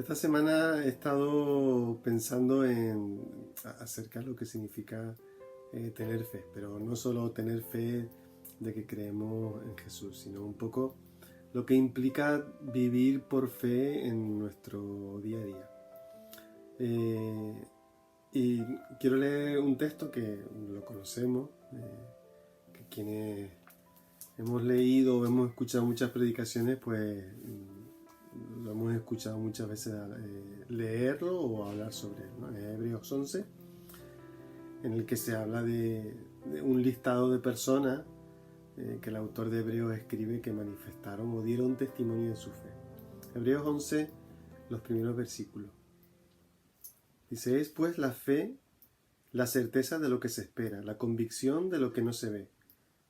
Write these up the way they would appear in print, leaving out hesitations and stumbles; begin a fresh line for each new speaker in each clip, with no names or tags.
Esta semana he estado pensando acerca de lo que significa tener fe, pero no solo tener fe de que creemos en Jesús, sino un poco lo que implica vivir por fe en nuestro día a día. Y quiero leer un texto que lo conocemos, que quienes hemos leído o hemos escuchado muchas predicaciones, pues lo hemos escuchado muchas veces leerlo o hablar sobre él, ¿no? En Hebreos 11, en el que se habla de un listado de personas que el autor de Hebreos escribe que manifestaron o dieron testimonio de su fe. Hebreos 11, los primeros versículos. Dice: es pues la fe, la certeza de lo que se espera, la convicción de lo que no se ve,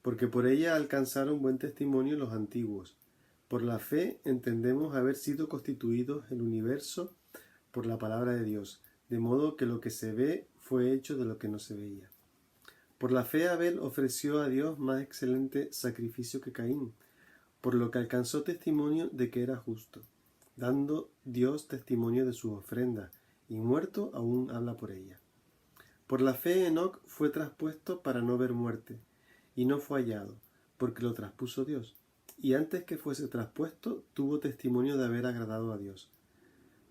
porque por ella alcanzaron buen testimonio los antiguos. Por la fe entendemos haber sido constituidos el universo por la palabra de Dios, de modo que lo que se ve fue hecho de lo que no se veía. Por la fe Abel ofreció a Dios más excelente sacrificio que Caín, por lo que alcanzó testimonio de que era justo, dando Dios testimonio de su ofrenda, y muerto aún habla por ella. Por la fe Enoc fue traspuesto para no ver muerte, y no fue hallado, porque lo traspuso Dios, y antes que fuese traspuesto tuvo testimonio de haber agradado a Dios.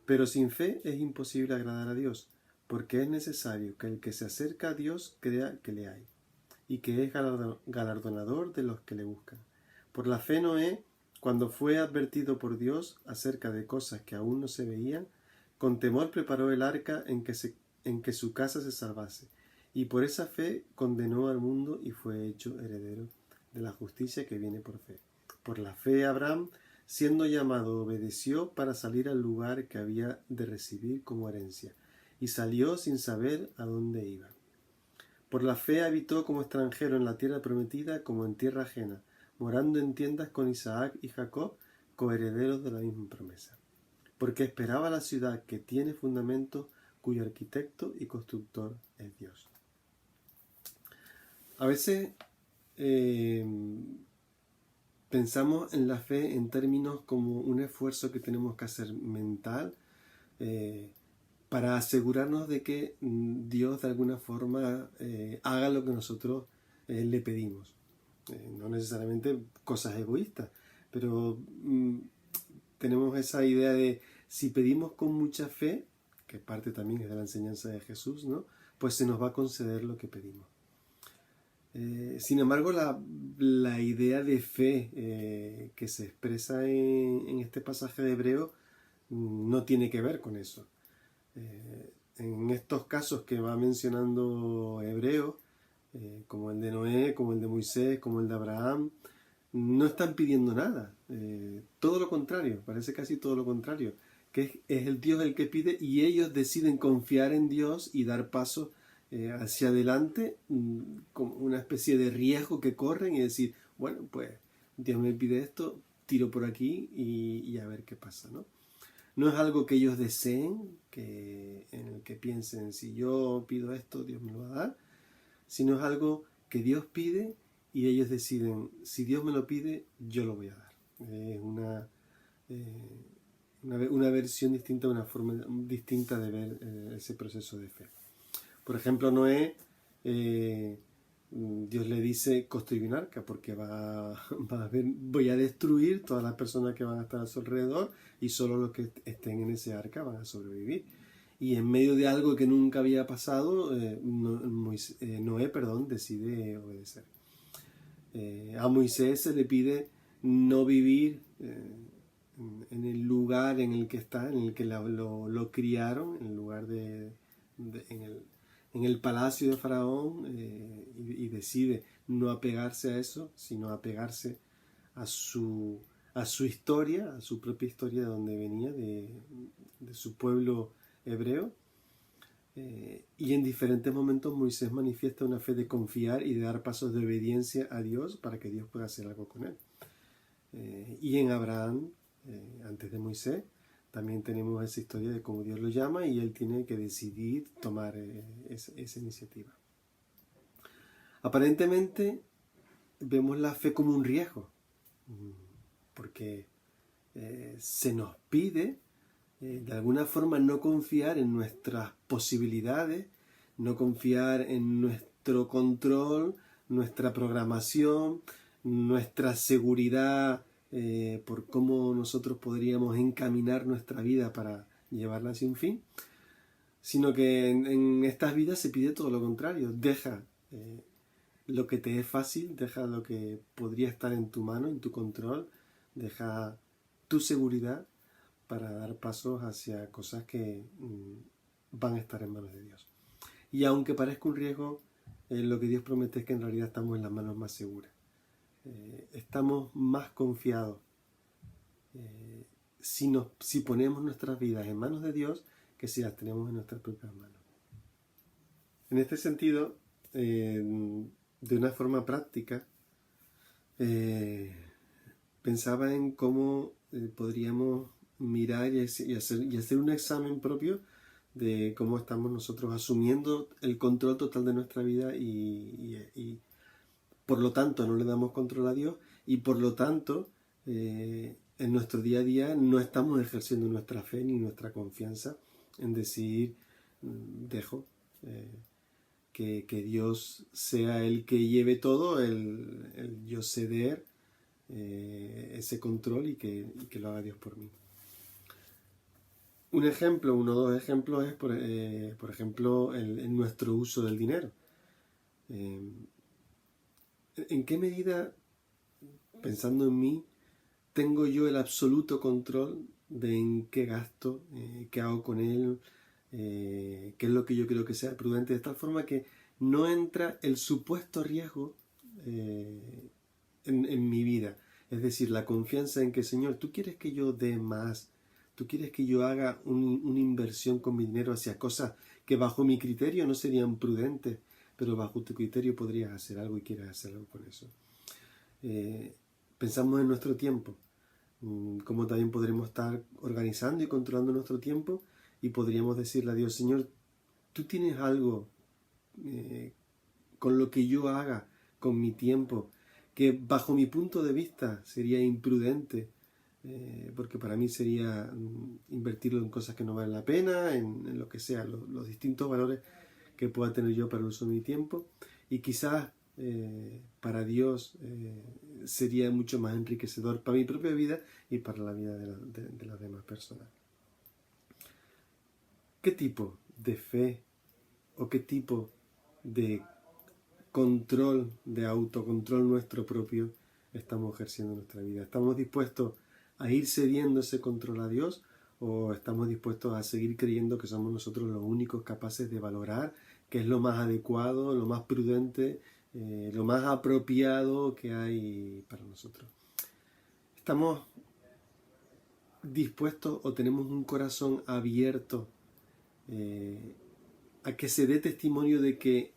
Pero sin fe es imposible agradar a Dios, porque es necesario que el que se acerca a Dios crea que le hay, y que es galardonador de los que le buscan. Por la fe Noé, cuando fue advertido por Dios acerca de cosas que aún no se veían, con temor preparó el arca en que su casa se salvase, y por esa fe condenó al mundo y fue hecho heredero de la justicia que viene por fe. Por la fe Abraham, siendo llamado, obedeció para salir al lugar que había de recibir como herencia, y salió sin saber a dónde iba. Por la fe habitó como extranjero en la tierra prometida como en tierra ajena, morando en tiendas con Isaac y Jacob, coherederos de la misma promesa. Porque esperaba la ciudad que tiene fundamentos, cuyo arquitecto y constructor es Dios. A veces pensamos en la fe en términos como un esfuerzo que tenemos que hacer mental para asegurarnos de que Dios de alguna forma haga lo que nosotros le pedimos. No necesariamente cosas egoístas, pero tenemos esa idea de si pedimos con mucha fe, que parte también es de la enseñanza de Jesús, ¿no? Pues se nos va a conceder lo que pedimos. Sin embargo, la idea de fe que se expresa en este pasaje de Hebreo no tiene que ver con eso. En estos casos que va mencionando Hebreo, como el de Noé, como el de Moisés, como el de Abraham, no están pidiendo nada. Todo lo contrario, parece casi todo lo contrario, que es el Dios el que pide y ellos deciden confiar en Dios y dar pasos hacia adelante, como una especie de riesgo que corren y decir, bueno, pues Dios me pide esto, tiro por aquí y a ver qué pasa, ¿no? No es algo que ellos deseen, en el que piensen, si yo pido esto, Dios me lo va a dar, sino es algo que Dios pide y ellos deciden, si Dios me lo pide, yo lo voy a dar. Es una versión distinta, una forma distinta de ver ese proceso de fe. Por ejemplo, Noé, Dios le dice, construye un arca porque voy a destruir todas las personas que van a estar a su alrededor y solo los que estén en ese arca van a sobrevivir. Y en medio de algo que nunca había pasado, Noé decide obedecer. A Moisés se le pide no vivir en el lugar en el que está, en el que lo criaron, en el lugar en el palacio de Faraón, y decide no apegarse a eso, sino apegarse a su historia, a su propia historia de donde venía, de su pueblo hebreo. Y en diferentes momentos Moisés manifiesta una fe de confiar y de dar pasos de obediencia a Dios para que Dios pueda hacer algo con él. Y en Abraham, antes de Moisés, también tenemos esa historia de cómo Dios lo llama y él tiene que decidir tomar esa iniciativa. Aparentemente vemos la fe como un riesgo, porque se nos pide de alguna forma no confiar en nuestras posibilidades, no confiar en nuestro control, nuestra programación, nuestra seguridad por cómo nosotros podríamos encaminar nuestra vida para llevarla hacia un fin, sino que en estas vidas se pide todo lo contrario. Deja lo que te es fácil, deja lo que podría estar en tu mano, en tu control, deja tu seguridad para dar pasos hacia cosas que van a estar en manos de Dios. Y aunque parezca un riesgo, lo que Dios promete es que en realidad estamos en las manos más seguras. Estamos más confiados si ponemos nuestras vidas en manos de Dios que si las tenemos en nuestras propias manos. En este sentido, de una forma práctica, pensaba en cómo podríamos mirar y hacer un examen propio de cómo estamos nosotros asumiendo el control total de nuestra vida y por lo tanto no le damos control a Dios y por lo tanto en nuestro día a día no estamos ejerciendo nuestra fe ni nuestra confianza en decir dejo que Dios sea el que lleve todo, el yo ceder ese control y que lo haga Dios por mí. Un ejemplo, uno o dos ejemplos es, por ejemplo, en nuestro uso del dinero. ¿En qué medida, pensando en mí, tengo yo el absoluto control de en qué gasto, qué hago con él, qué es lo que yo creo que sea prudente, de tal forma que no entra el supuesto riesgo en mi vida? Es decir, la confianza en que, Señor, tú quieres que yo dé más, tú quieres que yo haga una inversión con mi dinero hacia cosas que bajo mi criterio no serían prudentes, pero bajo tu criterio podrías hacer algo y quieres hacer algo con eso. Pensamos en nuestro tiempo, cómo también podremos estar organizando y controlando nuestro tiempo y podríamos decirle a Dios, Señor, tú tienes algo con lo que yo haga con mi tiempo que bajo mi punto de vista sería imprudente, porque para mí sería invertirlo en cosas que no valen la pena, en lo que sea, los distintos valores que pueda tener yo para el uso de mi tiempo, y quizás para Dios sería mucho más enriquecedor para mi propia vida y para la vida de las demás personas. ¿Qué tipo de fe o qué tipo de control, de autocontrol nuestro propio estamos ejerciendo en nuestra vida? ¿Estamos dispuestos a ir cediendo ese control a Dios o estamos dispuestos a seguir creyendo que somos nosotros los únicos capaces de valorar qué es lo más adecuado, lo más prudente, lo más apropiado que hay para nosotros? ¿Estamos dispuestos o tenemos un corazón abierto a que se dé testimonio de que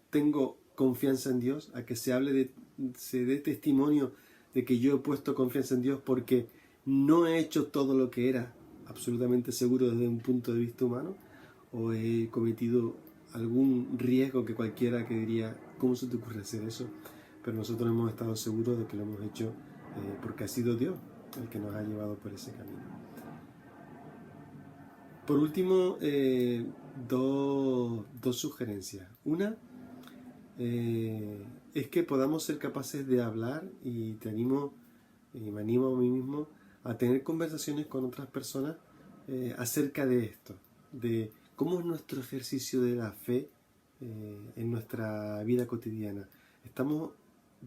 tengo confianza en Dios, a que se dé testimonio de que yo he puesto confianza en Dios porque no he hecho todo lo que era absolutamente seguro desde un punto de vista humano, o he cometido algún riesgo que cualquiera que diría, ¿cómo se te ocurre hacer eso? Pero nosotros hemos estado seguros de que lo hemos hecho porque ha sido Dios el que nos ha llevado por ese camino. Por último, dos sugerencias. Una es que podamos ser capaces de hablar, y me animo a mí mismo a tener conversaciones con otras personas acerca de esto, de cómo es nuestro ejercicio de la fe en nuestra vida cotidiana. ¿Estamos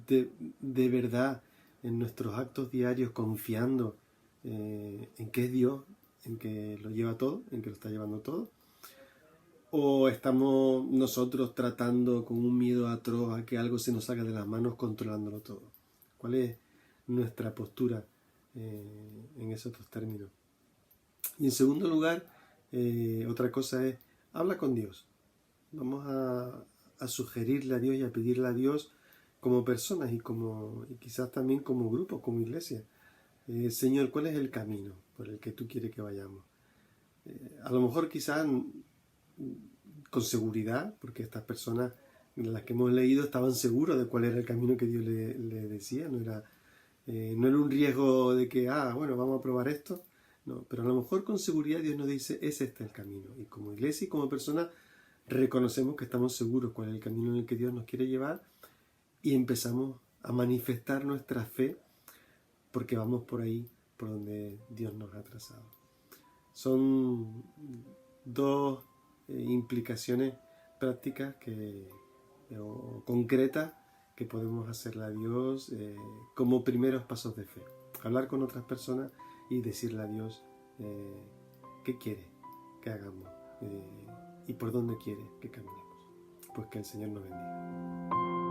de verdad en nuestros actos diarios confiando en que es Dios, en que lo lleva todo, en que lo está llevando todo? ¿O estamos nosotros tratando con un miedo atroz a que algo se nos salga de las manos, controlándolo todo? ¿Cuál es nuestra postura en esos dos términos? Y en segundo lugar, otra cosa es, habla con Dios. Vamos a sugerirle a Dios y a pedirle a Dios como personas y quizás también como grupo, como iglesia. Señor, ¿cuál es el camino por el que tú quieres que vayamos? A lo mejor quizás con seguridad, porque estas personas, las que hemos leído, estaban seguros de cuál era el camino que Dios le decía. No era un riesgo de que, bueno, vamos a probar esto, No, pero a lo mejor con seguridad Dios nos dice, es este el camino. Y como iglesia y como persona reconocemos que estamos seguros cuál es el camino en el que Dios nos quiere llevar y empezamos a manifestar nuestra fe porque vamos por ahí, por donde Dios nos ha trazado. Son dos implicaciones prácticas o concretas que podemos hacerle a Dios como primeros pasos de fe. Hablar con otras personas y decirle a Dios qué quiere que hagamos y por dónde quiere que caminemos. Pues que el Señor nos bendiga.